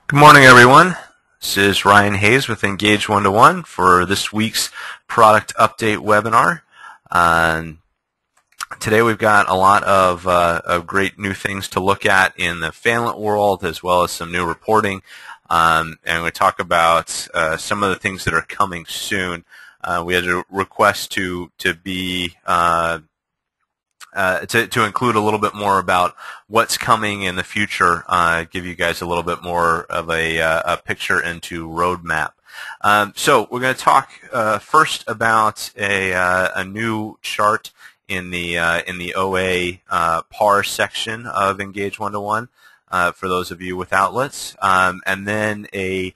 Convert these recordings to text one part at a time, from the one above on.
Good morning, everyone. This is Ryan Hayes with Engage121 for this week's product update webinar. Today we've got a lot of great new things to look at in the fanlet world, as well as some new reporting. And we talk about some of the things that are coming soon. We had a request to include a little bit more about what's coming in the future, give you guys a little bit more of a picture into roadmap. So we're going to talk first about a new chart in the OA PAR section of Engage121 for those of you with outlets, and then a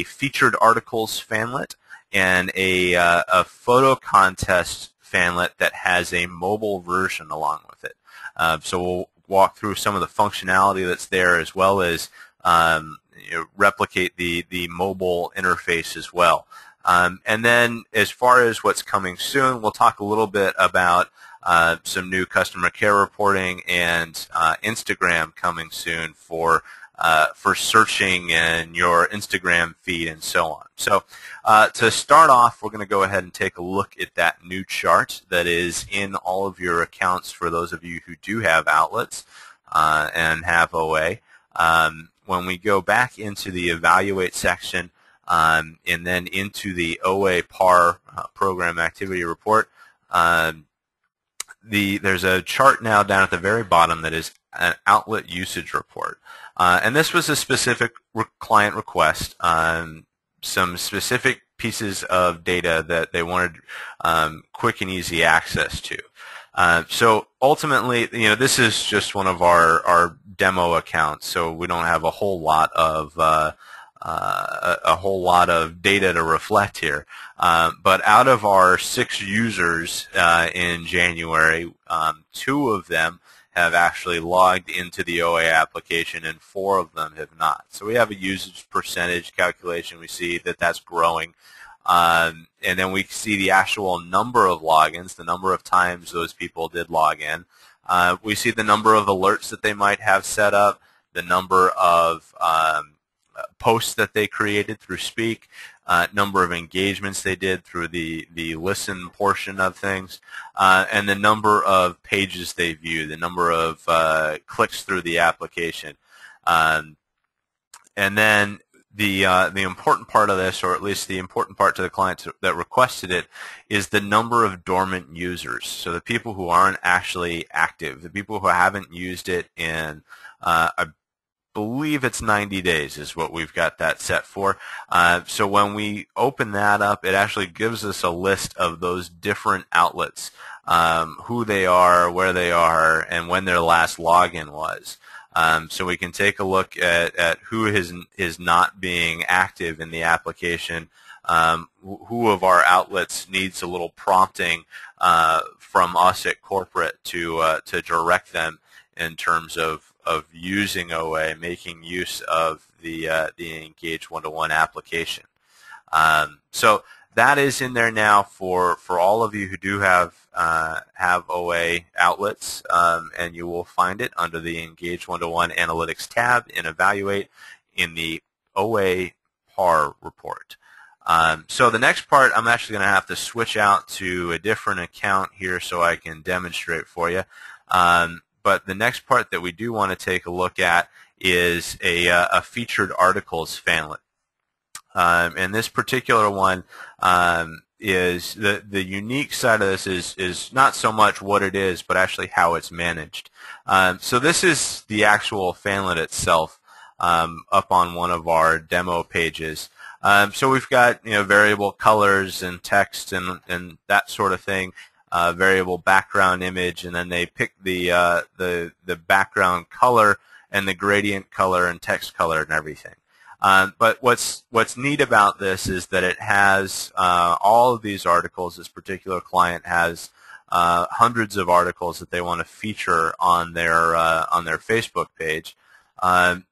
featured articles fanlet and a photo contest fanlet that has a mobile version along with it. So we'll walk through some of the functionality that's there, as well as replicate the mobile interface as well. And then as far as what's coming soon, we'll talk a little bit about some new customer care reporting and Instagram coming soon for searching in your Instagram feed and so on. So to start off, we're going to go ahead and take a look at that new chart that is in all of your accounts for those of you who do have outlets and have OA. When we go back into the Evaluate section and then into the OA PAR Program Activity Report, there's a chart now down at the very bottom that is an outlet usage report. And this was a specific client request, some specific pieces of data that they wanted quick and easy access to. So ultimately, this is just one of our demo accounts, so we don't have a whole lot of data to reflect here. But out of our 6 users in January, 2 of them have actually logged into the OA application, and 4 of them have not. So we have a usage percentage calculation. We see that that's growing. And then we see the actual number of logins, the number of times those people did log in. We see the number of alerts that they might have set up, the number of posts that they created through Speak, number of engagements they did through the listen portion of things, and the number of pages they viewed, the number of clicks through the application. And then the important part of this, or at least the important part to the clients that requested it, is the number of dormant users. So the people who aren't actually active, the people who haven't used it in I believe it's 90 days is what we've got that set for. So when we open that up, it actually gives us a list of those different outlets, who they are, where they are, and when their last login was. So we can take a look at who is not being active in the application, who of our outlets needs a little prompting from us at corporate to direct them in terms of using OA, making use of the Engage121 application. So that is in there now for all of you who do have OA outlets, and you will find it under the Engage121 Analytics tab in Evaluate in the OA PAR report. So the next part, I'm actually going to have to switch out to a different account here so I can demonstrate for you. But the next part that we do want to take a look at is a featured articles fanlet. And this particular one is the unique side of this is not so much what it is, but actually how it's managed. So this is the actual fanlet itself up on one of our demo pages. So we've got variable colors and text and that sort of thing. Variable background image, and then they pick the background color and the gradient color and text color and everything. But what's neat about this is that it has all of these articles. This particular client has hundreds of articles that they want to feature on their Facebook page. And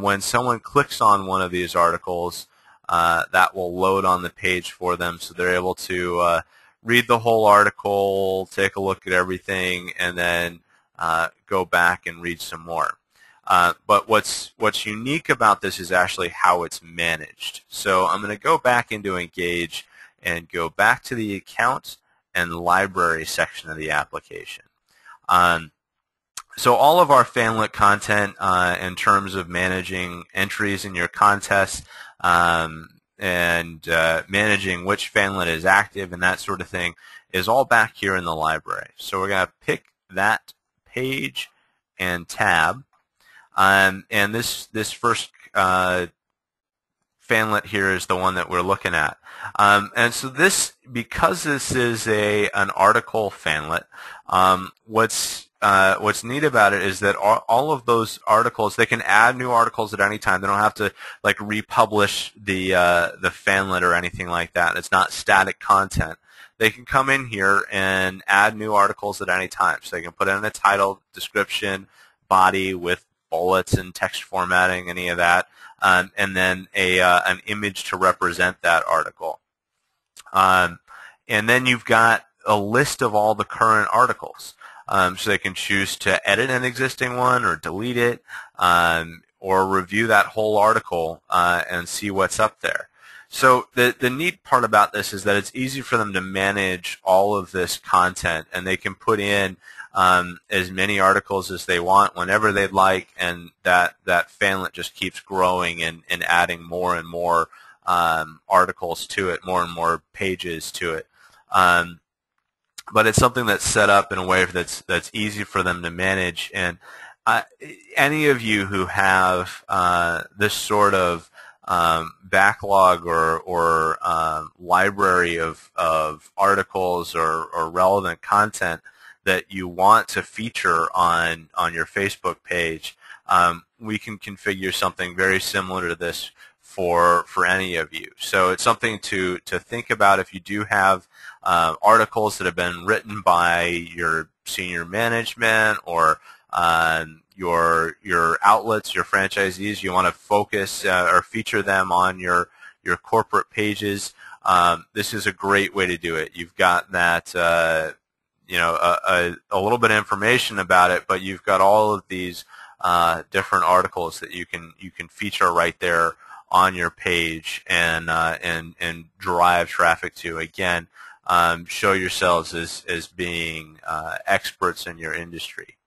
when someone clicks on one of these articles, that will load on the page for them, so they're able to read the whole article, take a look at everything, and then go back and read some more. But what's unique about this is actually how it's managed. So I'm going to go back into Engage and go back to the account and library section of the application. So all of our fanlet content in terms of managing entries in your contest and managing which fanlet is active and that sort of thing is all back here in the library. So we're going to pick that page and tab. And this first fanlet here is the one that we're looking at. And so because this is an article fanlet, what's neat about it is that all of those articles, they can add new articles at any time. They don't have to like republish the fanlet or anything like that. It's not static content. They can come in here and add new articles at any time. So they can put in a title, description, body with bullets and text formatting, any of that, and then an image to represent that article. And then you've got a list of all the current articles. So they can choose to edit an existing one or delete it or review that whole article and see what's up there. So the neat part about this is that it's easy for them to manage all of this content, and they can put in as many articles as they want whenever they'd like, and that fanlet just keeps growing and adding more and more articles to it, more and more pages to it. But it's something that's set up in a way that's easy for them to manage. And any of you who have this sort of backlog or library of articles or relevant content that you want to feature on your Facebook page, we can configure something very similar to this for any of you. So it's something to think about if you do have articles that have been written by your senior management or your outlets, your franchisees. You want to focus or feature them on your corporate pages. This is a great way to do it. You've got that a little bit of information about it, but you've got all of these different articles that you can feature right there on your page and drive traffic to. Again, show yourselves as being experts in your industry.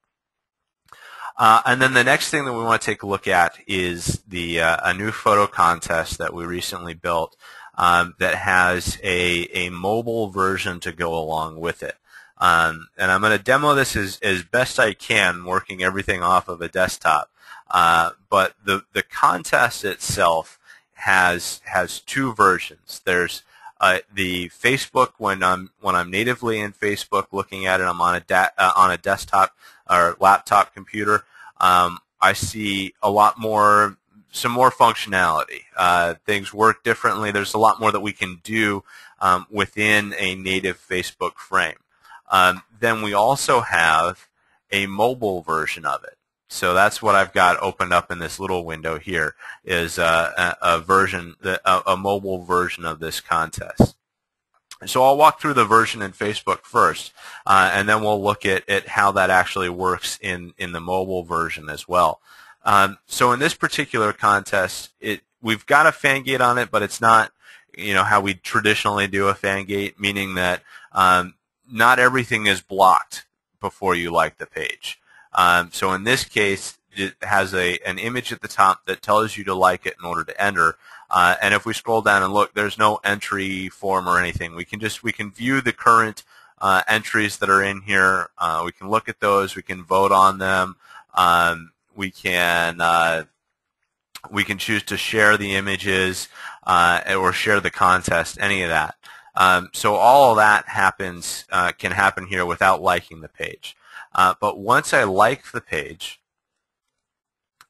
And then the next thing that we want to take a look at is a new photo contest that we recently built that has a mobile version to go along with it. And I'm going to demo this as best I can, working everything off of a desktop. But the contest itself has two versions. There's the Facebook when I'm natively in Facebook, looking at it. I'm on a desktop or laptop computer. I see a lot more, some more functionality. Things work differently. There's a lot more that we can do within a native Facebook frame. Then we also have a mobile version of it. So that's what I've got opened up in this little window here, is a mobile version of this contest. So I'll walk through the version in Facebook first, and then we'll look at how that actually works in the mobile version as well. So in this particular contest, we've got a fan gate on it, but it's not how we traditionally do a fan gate, meaning that not everything is blocked before you like the page. So in this case, it has an image at the top that tells you to like it in order to enter. And if we scroll down and look, there's no entry form or anything. We can view the current entries that are in here. We can look at those. We can vote on them. We can choose to share the images or share the contest. Any of that. So all of that can happen here without liking the page. But once I like the page,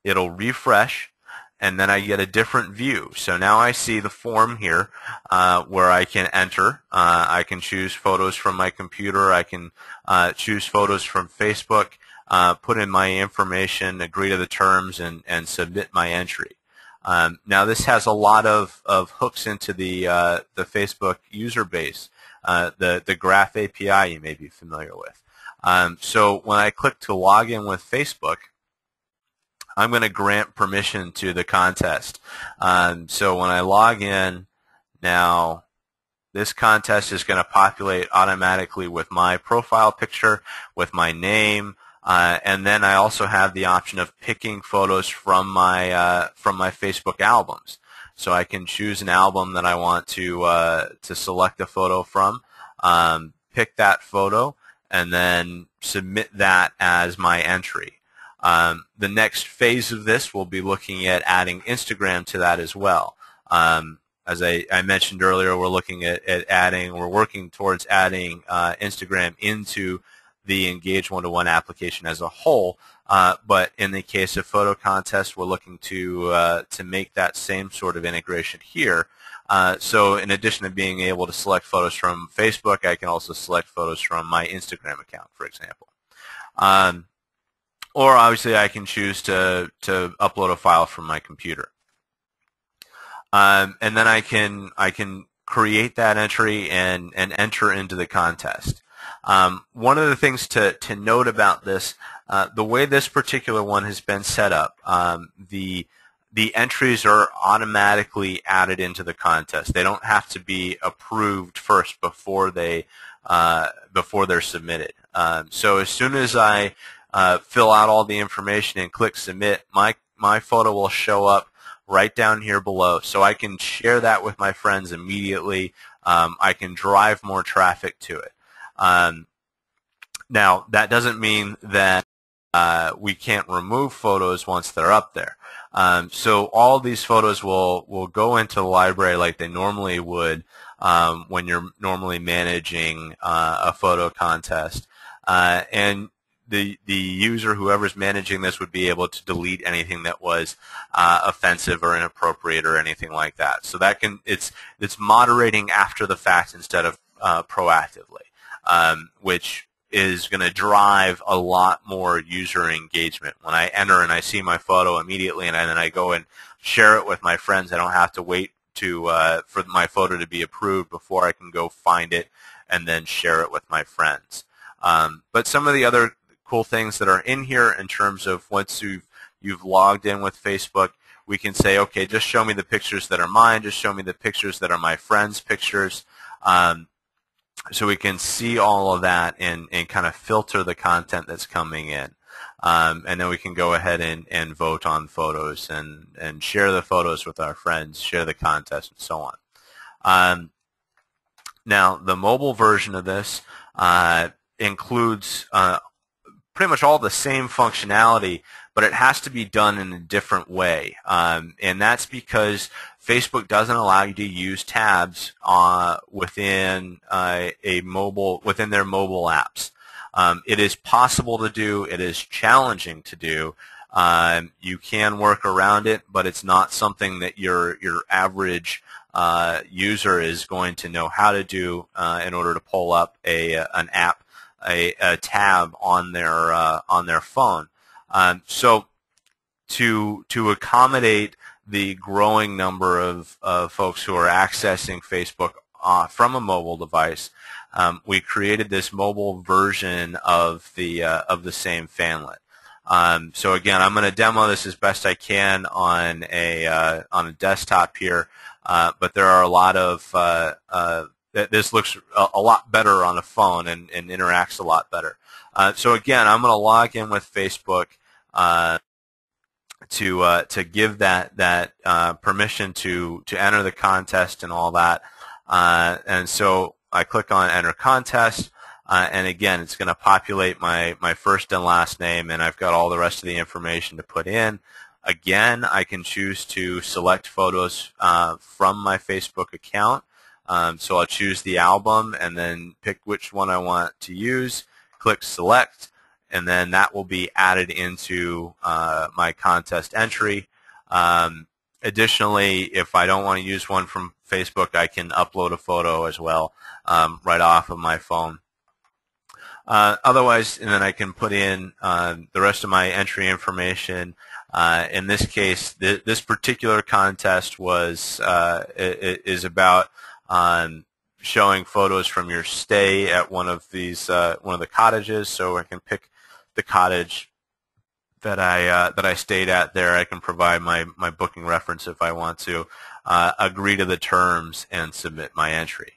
it'll refresh, and then I get a different view. So now I see the form here where I can enter. I can choose photos from my computer. I can choose photos from Facebook, put in my information, agree to the terms, and submit my entry. Now this has a lot of hooks into the Facebook user base, the Graph API you may be familiar with. So when I click to log in with Facebook, I'm going to grant permission to the contest. So when I log in now, this contest is going to populate automatically with my profile picture, with my name, and then I also have the option of picking photos from my Facebook albums. So I can choose an album that I want to select a photo from, pick that photo, and then submit that as my entry. The next phase of this will be looking at adding Instagram to that as well. As I mentioned earlier, we're looking at we're working towards adding Instagram into the Engage121 application as a whole. But in the case of photo contests, we're looking to make that same sort of integration here. So in addition to being able to select photos from Facebook, I can also select photos from my Instagram account, for example. Or obviously, I can choose to upload a file from my computer. And then I can create that entry and enter into the contest. One of the things to note about this, the way this particular one has been set up, the entries are automatically added into the contest. They don't have to be approved first before they're submitted. So as soon as I fill out all the information and click submit, my photo will show up right down here below, so I can share that with my friends immediately. I can drive more traffic to it. Now, that doesn't mean that we can't remove photos once they're up there. So all these photos will go into the library like they normally would when you're normally managing a photo contest. And the user, whoever's managing this, would be able to delete anything that was offensive or inappropriate or anything like that. So that it's moderating after the fact instead of proactively, which is going to drive a lot more user engagement. When I enter and I see my photo immediately, and then I go and share it with my friends, I don't have to wait for my photo to be approved before I can go find it and then share it with my friends. But some of the other cool things that are in here in terms of once you've logged in with Facebook, we can say, okay, just show me the pictures that are mine, just show me the pictures that are my friends' pictures. So we can see all of that and kind of filter the content that's coming in. And then we can go ahead and vote on photos and share the photos with our friends, share the contest, and so on. Now, the mobile version of this includes pretty much all the same functionality, but it has to be done in a different way. And that's because Facebook doesn't allow you to use tabs within their mobile apps. It is possible to do. It is challenging to do. You can work around it, but it's not something that your average user is going to know how to do in order to pull up an app, a tab on their phone. So to accommodate the growing number of folks who are accessing Facebook from a mobile device, we created this mobile version of the same fanlet. So again, I'm going to demo this as best I can on a desktop here, but there are a lot of this looks a lot better on a phone and interacts a lot better. So again, I'm going to log in with Facebook to give that permission to enter the contest and all that. And so I click on Enter Contest, and again, it's going to populate my first and last name, and I've got all the rest of the information to put in. Again, I can choose to select photos from my Facebook account. So I'll choose the album and then pick which one I want to use, click Select, and then that will be added into my contest entry. Additionally, if I don't want to use one from Facebook, I can upload a photo as well right off of my phone. Otherwise, and then I can put in the rest of my entry information. In this case, this particular contest is about showing photos from your stay at one of the cottages. So I can pick the cottage that I stayed at there. I can provide my booking reference if I want to, agree to the terms, and submit my entry.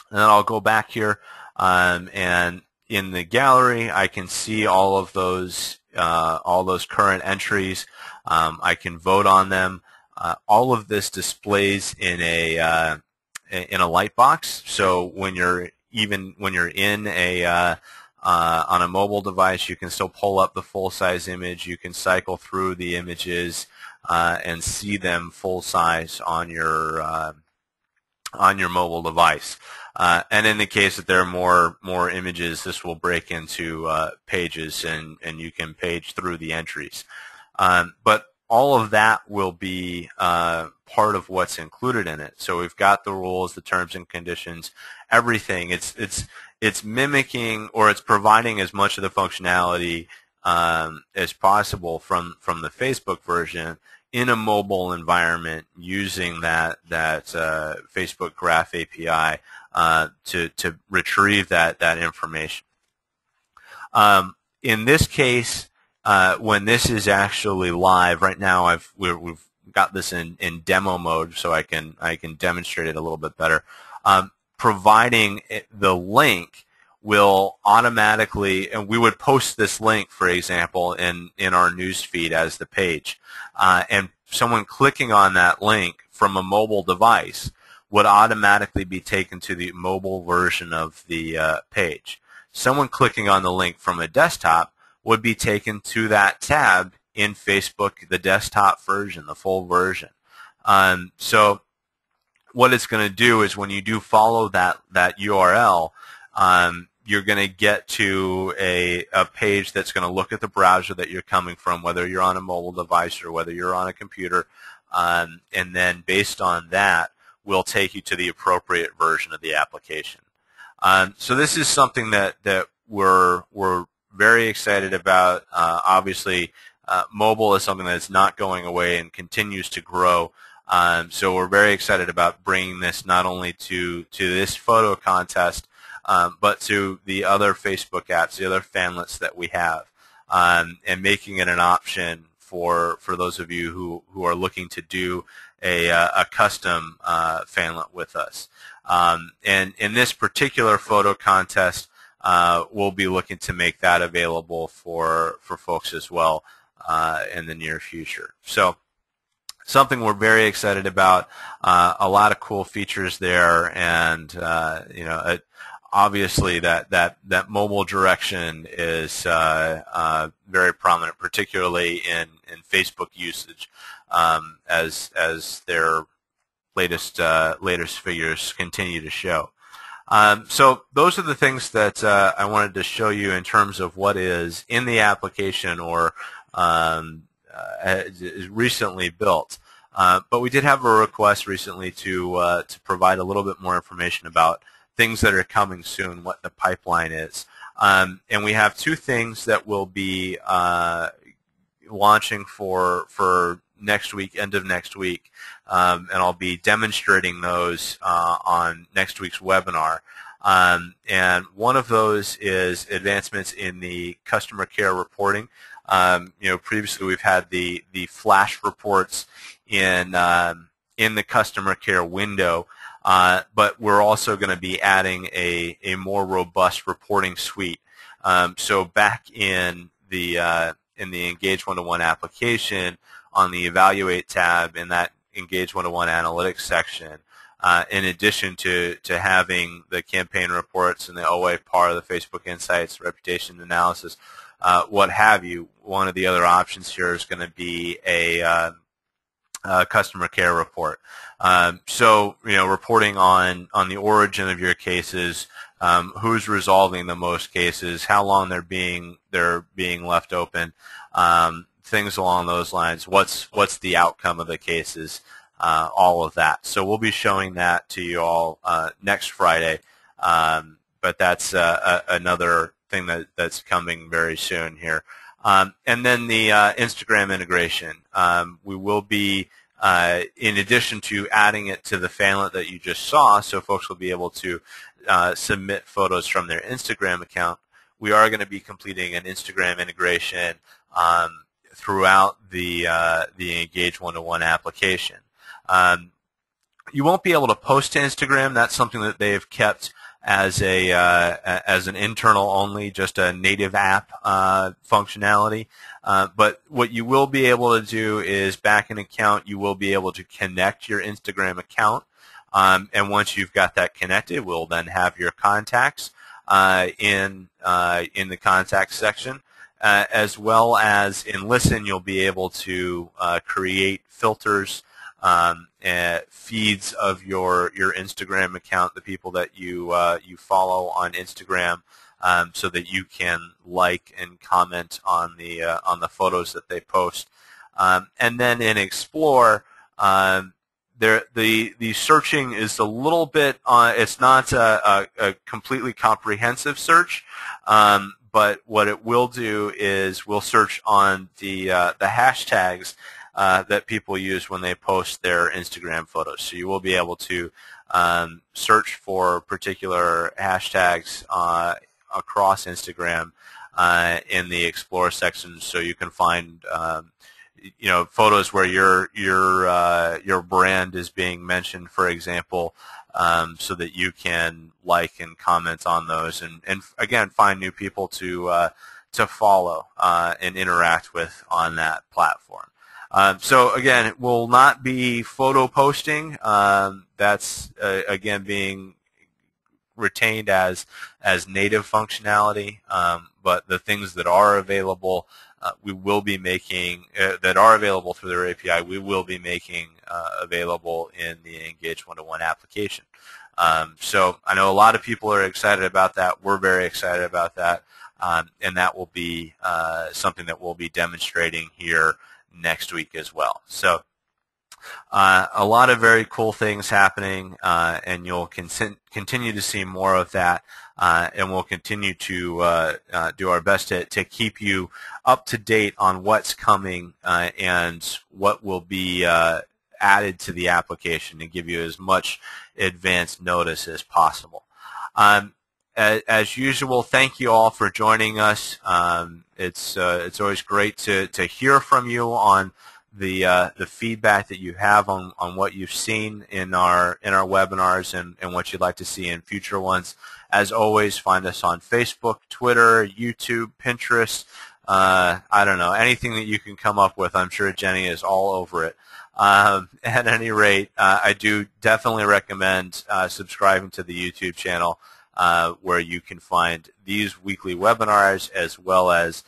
And then I'll go back here, and in the gallery, I can see all those current entries. I can vote on them. All of this displays in a light box. So when you're in on a mobile device, you can still pull up the full-size image. You can cycle through the images and see them full size on your mobile device. And in the case that there are more images, this will break into pages, and you can page through the entries. But all of that will be part of what's included in it. So we've got the rules, the terms and conditions, everything. It's mimicking, or it's providing as much of the functionality as possible from the Facebook version in a mobile environment using that Facebook Graph API to retrieve that information. In this case, when this is actually live, right now we've got this in demo mode, so I can demonstrate it a little bit better. Providing the link will automatically, and we would post this link, for example, in our news feed as the page, and someone clicking on that link from a mobile device would automatically be taken to the mobile version of the page. Someone clicking on the link from a desktop would be taken to that tab in Facebook, the desktop version, the full version. So what it's going to do is when you do follow that URL, you're going to get to a page that's going to look at the browser that you're coming from, whether you're on a mobile device or whether you're on a computer, and then based on that, we'll take you to the appropriate version of the application. So this is something that we're very excited about. Obviously, mobile is something that's not going away and continues to grow. So we're very excited about bringing this not only to this photo contest, but to the other Facebook apps, the other fanlets that we have, and making it an option for those of you who are looking to do a custom fanlet with us. And in this particular photo contest, we'll be looking to make that available for folks as well in the near future. So something we're very excited about, a lot of cool features there, and obviously that mobile direction is very prominent, particularly in Facebook usage, as their latest figures continue to show. So those are the things that I wanted to show you in terms of what is in the application or is recently built. But we did have a request recently to provide a little bit more information about things that are coming soon, what the pipeline is. And we have two things that will be launching for next week, end of next week, and I'll be demonstrating those on next week's webinar. And one of those is advancements in the customer care reporting. Previously we've had the flash reports in the customer care window, but we're also going to be adding a more robust reporting suite. So back in the Engage121 application, on the Evaluate tab in that Engage121 Analytics section, in addition to having the campaign reports and the OA part of the Facebook Insights, reputation analysis, what have you, one of the other options here is going to be a customer care report. So reporting on the origin of your cases, who's resolving the most cases, how long they're being left open, things along those lines. What's the outcome of the cases? All of that. So we'll be showing that to you all next Friday. But that's another thing that's coming very soon here. And then the Instagram integration. We will be, in addition to adding it to the fanlet that you just saw, so folks will be able to submit photos from their Instagram account, we are going to be completing an Instagram integration throughout the Engage121 application. You won't be able to post to Instagram. That's something that they've kept as an internal only, just a native app functionality. But what you will be able to do is back an account. You will be able to connect your Instagram account, and once you've got that connected, we'll then have your contacts in the contacts section, as well as in Listen. You'll be able to create filters. Feeds of your Instagram account, the people that you follow on Instagram, so that you can like and comment on the photos that they post. And then in Explore, the searching is a little bit. It's not a completely comprehensive search, but what it will do is we'll search on the hashtags that people use when they post their Instagram photos. So you will be able to search for particular hashtags across Instagram in the Explore section, so you can find photos where your brand is being mentioned, for example, so that you can like and comment on those, and again find new people to follow and interact with on that platform. So again, it will not be photo posting. That's again being retained as native functionality. But the things that are available, we will be making that are available through their API. We will be making available in the Engage121 application. So I know a lot of people are excited about that. We're very excited about that, and that will be something that we'll be demonstrating here next week as well. So a lot of very cool things happening, and you'll continue to see more of that, and we'll continue to do our best to keep you up to date on what's coming and what will be added to the application, and give you as much advance notice as possible. As usual, thank you all for joining us. It's always great to hear from you on the feedback that you have on what you've seen in our webinars and what you'd like to see in future ones. As always, find us on Facebook, Twitter, YouTube, Pinterest. I don't know, anything that you can come up with. I'm sure Jenny is all over it. At any rate, I do definitely recommend subscribing to the YouTube channel, where you can find these weekly webinars as well as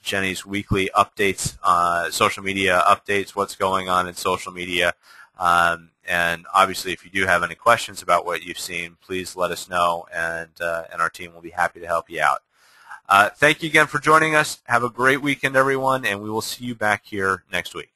Jenny's weekly updates, social media updates, what's going on in social media. And obviously, if you do have any questions about what you've seen, please let us know, and our team will be happy to help you out. Thank you again for joining us. Have a great weekend, everyone, and we will see you back here next week.